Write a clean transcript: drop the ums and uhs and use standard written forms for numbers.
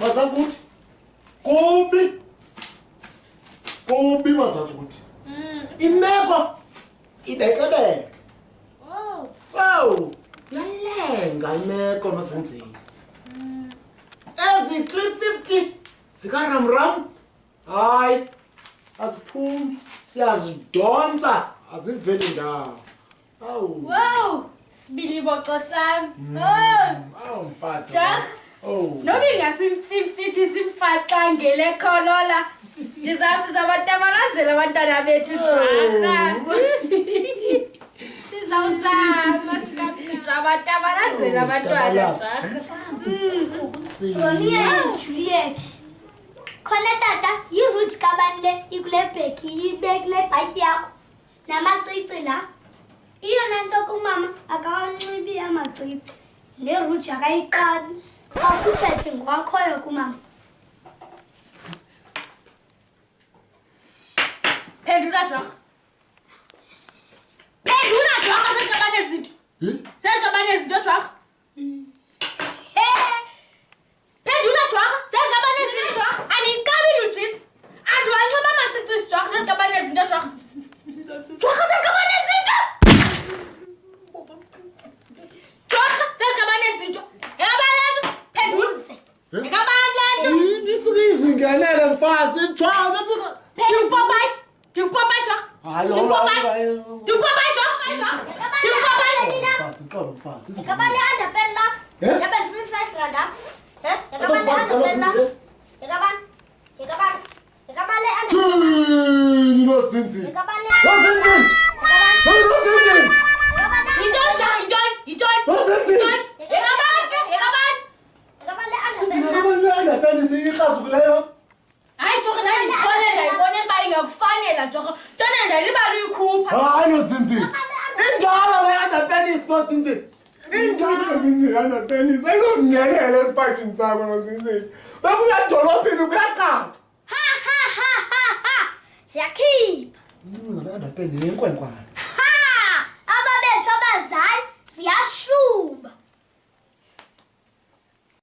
Mazakuthi. Kubi mazakuthi. Imeko ibekebeke. Wow. Yalenga imeko nozinzile. Ezi 350 zikaRamram. Hayi. Aziphumi. Siyazidonsa. Aziveli ndawo. Awu. Wow. Sibili boco sami. Awu mfati. Jack. Oh. Noba ingasimfithi simfaqa ngele kholola. Ndizawusiza abatabalazela abantwana bethu Jack. Sizawuzama abatabalazela abantwana Jack. Romeo and Juliet. Khona tata, yiRuth Kabane ikule bheki ibekule bhaki yakho. Namacici la. Iyona nto kumama akawanxibi amacici. NeRuth akayiqabi. Akuthethe ngwakhoyo kumama. Phendula Jack. Phendula Jack sezigabane izinto. Sezigabane izinto Jack. Phendula Jack sezigabane izinto Jack. Anikabi Lucis. Andiwanxiba amacici Jack sezigabane izinto Jack. Jack sezigabane izinto. Jack sezigabane izinto. Yabalantu phendula. Ekabalantu. Nisukizingenele mfazi ijwana sika. Diupopai Jack. Hayo. Diupopai Jack. Mfazi. Ekabane anda pella. Jaben 5 randa. Ekabane anda pella. Ekabane anda. Nozinzi. Ekabane. Nozinzi. Kuleyo. Hayi Joko nani ngithole ndayibona eba ingakufanela Joko. Ntona ndayilibala uyikhupha. Hayi nozinzi. Indala leya penis nozinzi. Indala nozinzi leya penis. Ayizozingenela esiphathini sakho nozinzi. Bekuya edolophini kuyacaca. Siyakhipha. Leya penis yenkwenkwana.